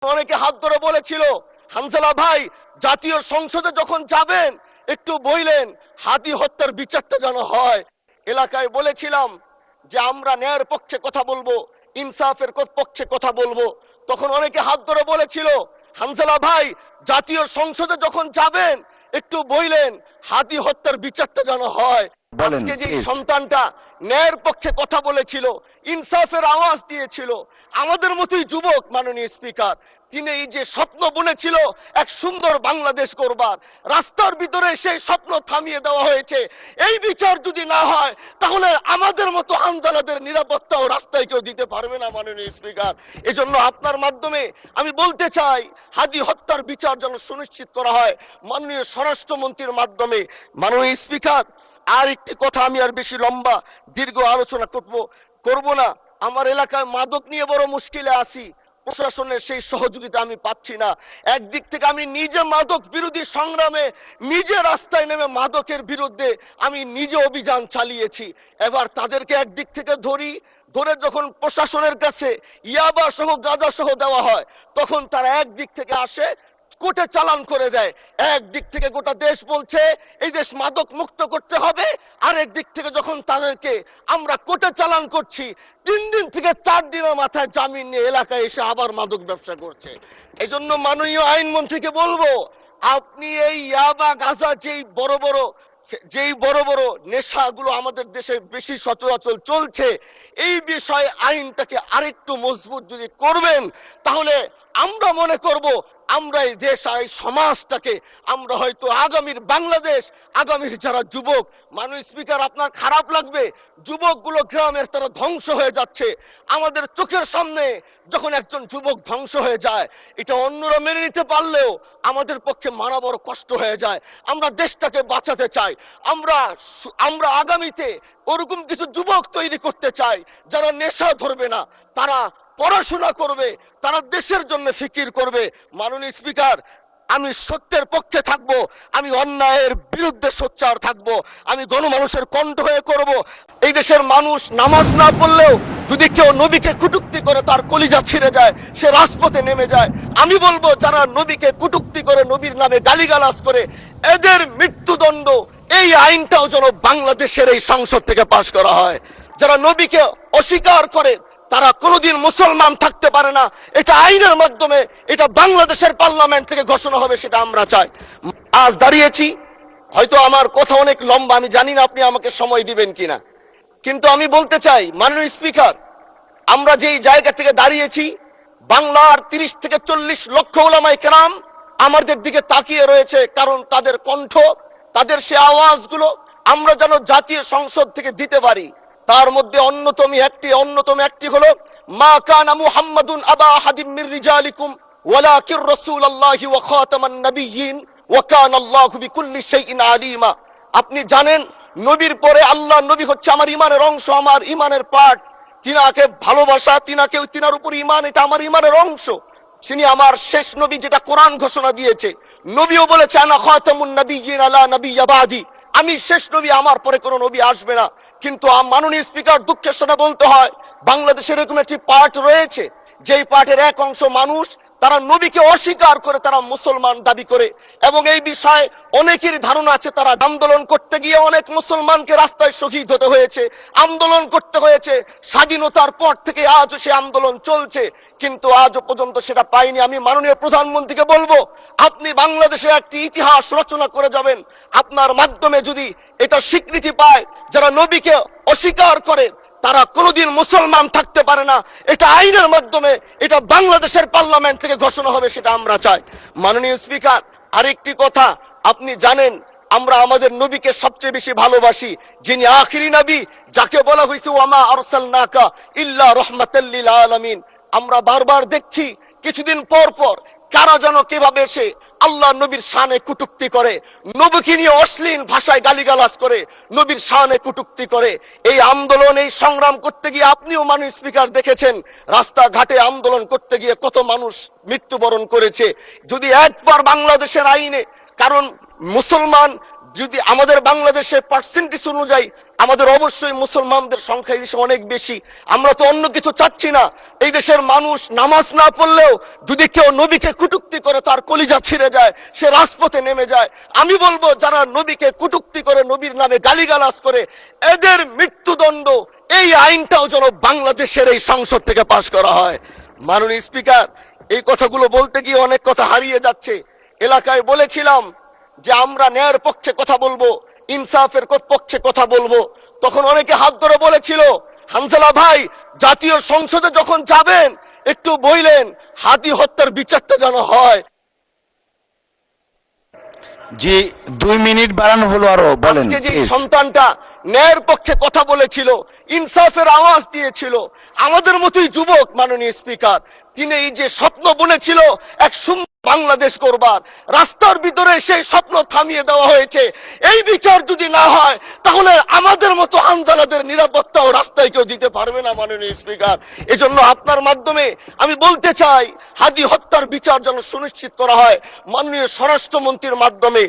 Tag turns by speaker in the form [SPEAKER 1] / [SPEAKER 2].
[SPEAKER 1] অনেকে হাত ধরে বলেছিল, হানজালা ভাই জাতীয় সংসদে যখন যাবেন একটু বইলেন হাদি হত্যার বিচারটা যেন হয়। এলাকায় বলেছিলাম যে আমরা ন্যায়ের পক্ষে কথা বলবো, ইনসাফের পক্ষে কথা বলবো। তখন অনেকে হাত ধরে বলেছিল, হানজালা ভাই জাতীয় সংসদে যখন যাবেন একটু বইলেন হাদি হত্যার বিচারটা যেন হয়। আজকে যে সন্তানটা ন্যায়ের পক্ষে কথা বলেছিল, ইনসাফের আওয়াজ দিয়েছিল, আমাদের মতোই যুবক মাননীয় স্পিকার, তিনি এই যে স্বপ্ন বুনেছিল এক সুন্দর বাংলাদেশ করবার, রাস্তার ভিতরে সেই স্বপ্ন থামিয়ে দেওয়া হয়েছে। এই বিচার যদি না হয় তাহলে আমাদের মতো হানজালাদের নিরাপত্তাও রাস্তায় কেউ দিতে পারবে না মাননীয় স্পিকার। এজন্য আপনার মাধ্যমে আমি বলতে চাই, হাদি হত্যার বিচার যেন সুনিশ্চিত করা হয় মাননীয় স্বরাষ্ট্রমন্ত্রীর মাধ্যমে। মাননীয় স্পিকার, আর একটি কথা, আমি আর বেশি লম্বা দীর্ঘ আলোচনা করব না। আমার এলাকায় মাদক নিয়ে বড় মুশকিলে আছি, প্রশাসনের সেই সহযোগিতা আমি পাচ্ছি না। একদিক থেকে আমি নিজে মাদক বিরোধী সংগ্রামে নিজে রাস্তায় নেমে মাদকের বিরুদ্ধে আমি নিজে অভিযান চালিয়েছি। এবার তাদেরকে একদিক থেকে ধরে যখন প্রশাসনের কাছে ইয়াবা সহ গাঁজা সহ দেওয়া হয়, তখন তারা একদিক থেকে আসে কোর্টে চালান করে দেয়। একদিক থেকে গোটা দেশ বলছে এই দেশ মাদক মুক্ত করতে হবে, আর একদিক থেকে যখন তাদেরকে আমরা কোর্টে চালান করছি, 3 দিন থেকে 4 দিনের মাথায় জামিন নিয়ে এলাকায় এসে আবার মাদক ব্যবসা করছে। এই জন্য মাননীয় আইনমন্ত্রীকে বলবো, আপনি এই ইয়াবা গাঁজা যেই বড় বড় নেশাগুলো আমাদের দেশে বেশি সচরাচর চলছে, এই বিষয়ে আইনটাকে আরেকটু মজবুত যদি করবেন, তাহলে আমরা মনে করব আমরা এই দেশ আর এই সমাজটাকে আমরা হয়তো আগামীর বাংলাদেশ, আগামীর যারা যুবক, মাননীয় স্পিকার আপনার খারাপ লাগবে, যুবকগুলো গ্রামের তারা ধ্বংস হয়ে যাচ্ছে। আমাদের চোখের সামনে যখন একজন যুবক ধ্বংস হয়ে যায়, এটা অন্যরা মেনে নিতে পারলেও আমাদের পক্ষে মানা বড় কষ্ট হয়ে যায়। আমরা দেশটাকে বাঁচাতে চাই, আমরা আগামীতে ওরকম কিছু যুবক তৈরি করতে চাই যারা নেশা ধরবে না, তারা পড়াশোনা করবে, তারা দেশের জন্য ফিকির করবে। মাননীয় স্পিকার, আমি সত্যের পক্ষে থাকবো, আমি অন্যায়ের বিরুদ্ধে সোচ্চার থাকবো, আমি গণমানুষের কণ্ঠ হয়ে করব। এই দেশের মানুষ নামাজ না পড়লেও যদি কেউ নবীকে কটূক্তি করে তার কলিজা ছিঁড়ে যায়, সে রাজপথে নেমে যায়। আমি বলবো যারা নবীকে কটূক্তি করে, নবীর নামে গালিগালাজ করে, এদের মৃত্যুদণ্ড, এই আইনটাও যেন বাংলাদেশের এই সংসদ থেকে পাশ করা হয়। যারা নবীকে অস্বীকার করে তারা কোনোদিন মুসলমান থাকতে পারে না, এটা আইনের মাধ্যমে, এটা বাংলাদেশের পার্লামেন্ট থেকে ঘোষণা হবে, সেটা আমরা চাই। আজ দাঁড়িয়েছি, হয়তো আমার কথা অনেক লম্বা, আমি জানি না আপনি আমাকে সময় দিবেন কিনা, কিন্তু আমি বলতে চাই মাননীয় স্পিকার, আমরা যেই জায়গা থেকে দাঁড়িয়েছি, বাংলার 30 থেকে 40 লক্ষ উলামায়ে কেরাম আমাদের দিকে তাকিয়ে রয়েছে, কারণ তাদের কণ্ঠ, তাদের সে আওয়াজগুলো আমরা যেন জাতীয় সংসদ থেকে দিতে পারি। তার মধ্যে অন্যতম একটি হলো, মা কানা মুহাম্মাদুন আবা আহাদিম মির রিজালিকুম ওয়ালাকির রাসূলুল্লাহি ওয়া খাতামান নাবিয়্যিন ওয়া কানা আল্লাহু বিকুল্লি শাইইন আলিমা। আপনি জানেন, নবীর পরে আল্লাহ নবী হচ্ছে আমার ইমানের অংশ, আমার ইমানের পার্ট। তিনাকে ভালোবাসা, তিনার উপর ইমান, এটা আমার ইমানের অংশ। তিনি আমার শেষ নবী, যেটা কোরআন ঘোষণা দিয়েছে। নবীও বলেছে আনা খাতামুন নাবিয়্যিন আলা নাবিয়্যা বাদি, আমি শেষ নবী, আমার পরে কোনো নবী আসবে না। কিন্তু মাননীয় স্পিকার, দুঃখের সাথে বলতে হয়, বাংলাদেশের এরকম একটি পার্ট রয়েছে, যেই পার্টের এক অংশ মানুষ, তারা নবীকে অস্বীকার করে, তারা মুসলমান দাবি করে। এবং এই বিষয়ে অনেকের ধারণা আছে, তারা আন্দোলন করতে গিয়ে অনেক মুসলমানকে রাস্তায় শহীদ হতে হয়েছে, আন্দোলন করতে হয়েছে। স্বাধীনতার পর থেকে আজও সে আন্দোলন চলছে, কিন্তু আজও পর্যন্ত সেটা পাইনি। আমি মাননীয় প্রধানমন্ত্রীকে বলবো, আপনি বাংলাদেশে একটি ইতিহাস রচনা করে যাবেন। আপনার মাধ্যমে যদি এটা স্বীকৃতি পায়, যারা নবীকে অস্বীকার করে তারা কোনোদিন মুসলমান থাকতে পারে না, এটা আইনের মাধ্যমে, এটা বাংলাদেশের পার্লামেন্ট থেকে ঘোষণা হবে, সেটা আমরা চাই। মাননীয় স্পিকার, আরেকটি কথা, আপনি জানেন আমরা আমাদের নবীকে সবচেয়ে বেশি ভালোবাসি, যিনি আখিরি নবী, যাকে বলা হয়েছে ওয়ামা আরসালনাকা ইল্লা রাহমাতাল লিল আলামিন। আমরা বারবার দেখছি কিছুদিন পর পর কারা যেন কিভাবে এসে আল্লাহ নবীর শানে কটূক্তি করে, নবীকে নিয়ে অশ্লীল ভাষায় গালিগালাজ করে, নবীর শানে কটূক্তি করে। এই আন্দোলন, এই সংগ্রাম করতে গিয়ে আপনিও মাননীয় স্পিকার দেখেছেন, রাস্তাঘাটে আন্দোলন করতে গিয়ে কত মানুষ মৃত্যুবরণ করেছে। যদি একবার বাংলাদেশের আইনে, কারণ মুসলমান যদি আমাদের বাংলাদেশের পার্সেন্টেজ অনুযায়ী আমাদের অবশ্যই মুসলমানদের সংখ্যা এই দেশে অনেক বেশি। আমরা তো অন্য কিছু চাচ্ছি না। এই দেশের মানুষ নামাজ না পড়লেও যদি কেউ নবীকে কটূক্তি করে তার কলিজা ছিঁড়ে যায়, সে রাজপথে নেমে যায়। আমি বলবো যারা নবীকে কটূক্তি করে, নবীর নামে গালিগালাজ করে, এদের মৃত্যুদণ্ড, এই আইনটাও যেন বাংলাদেশের এই সংসদ থেকে পাশ করা হয়। মাননীয় স্পিকার, এই কথাগুলো বলতে গিয়ে অনেক কথা হারিয়ে যাচ্ছে। এলাকায় বলেছিলাম যে আমরা ন্যায়ের পক্ষে কথা বলবো, ইনসাফের পক্ষে কথা বলবো। তখন অনেকে হাত ধরে বলেছিল, হানজালা ভাই জাতীয় সংসদে যখন যাবেন একটু বইলেন হাদি হত্যার বিচারটা যেন হয়।
[SPEAKER 2] জি 2 মিনিট বাড়ানো হলো, আরো বলেন।
[SPEAKER 1] আজকে যে সন্তানটা ন্যায়ের পক্ষে কথা বলেছিল, ইনসাফের আওয়াজ দিয়েছিল, আমাদের মতোই যুবক মাননীয় স্পিকার, তিনি এই যে স্বপ্ন বুনেছিল এক সুন্দর বাংলাদেশ করবার, রাস্তার ভিতরে সেই স্বপ্ন থামিয়ে দেওয়া হয়েছে। এই বিচার যদি না হয় তাহলে আমাদের মতো হানজালাদের নিরাপত্তাও রাস্তায় কেউ দিতে পারবে না মাননীয় স্পিকার। এজন্য আপনার মাধ্যমে আমি বলতে চাই, হাদি হত্যার বিচার যেন সুনিশ্চিত করা হয়। মাননীয় স্বরাষ্ট্রমন্ত্রীর মাধ্যমে